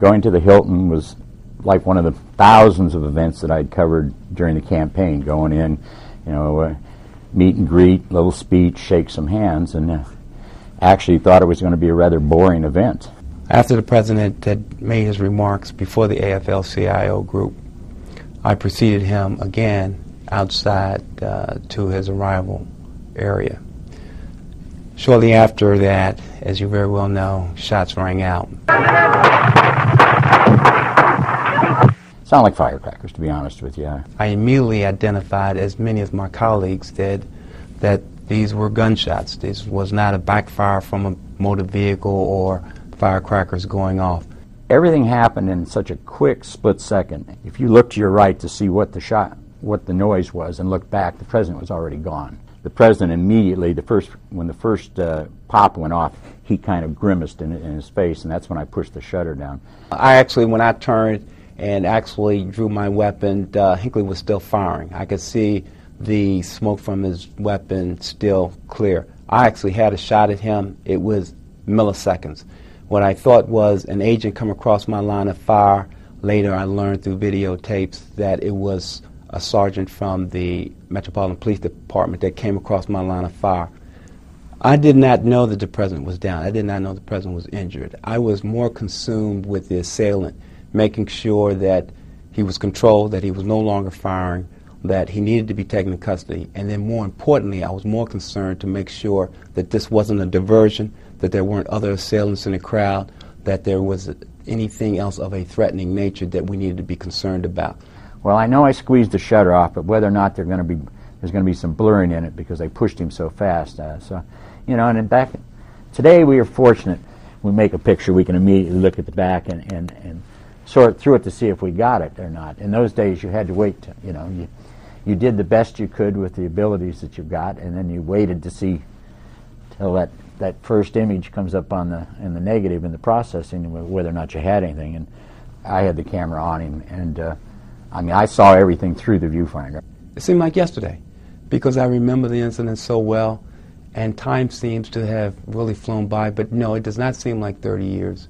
Going to the Hilton was like one of the thousands of events that I'd covered during the campaign. Going in, meet and greet, little speech, shake some hands, and actually thought it was going to be a rather boring event. After the president had made his remarks before the AFL-CIO group, I preceded him again outside to his arrival area. Shortly after that, as you very well know, shots rang out. Sound like firecrackers, to be honest with you. I immediately identified, as many of my colleagues did, that these were gunshots. This was not a backfire from a motor vehicle or firecrackers going off. Everything happened in such a quick split second. If you looked to your right to see what the noise was, and looked back, the president was already gone. The president immediately, when the first pop went off, he kind of grimaced in his face, and that's when I pushed the shutter down. When I turned and actually drew my weapon, Hinckley was still firing. I could see the smoke from his weapon still clear. I actually had a shot at him. It was milliseconds. What I thought was an agent come across my line of fire. Later I learned through videotapes that it was a sergeant from the Metropolitan Police Department that came across my line of fire. I did not know that the president was down. I did not know the president was injured. I was more consumed with the assailant, making sure that he was controlled, that he was no longer firing, that he needed to be taken into custody. And then more importantly, I was more concerned to make sure that this wasn't a diversion, that there weren't other assailants in the crowd, that there was anything else of a threatening nature that we needed to be concerned about. Well, I know I squeezed the shutter off, but whether or not there's going to be some blurring in it because I pushed him so fast. And back today we are fortunate. We make a picture, we can immediately look at the back and sort through it to see if we got it or not. In those days, you had to wait. You did the best you could with the abilities that you've got, and then you waited to see till that first image comes up in the negative in the processing, whether or not you had anything. And I had the camera on him, and I saw everything through the viewfinder. It seemed like yesterday, because I remember the incident so well, and time seems to have really flown by. But no, it does not seem like 30 years.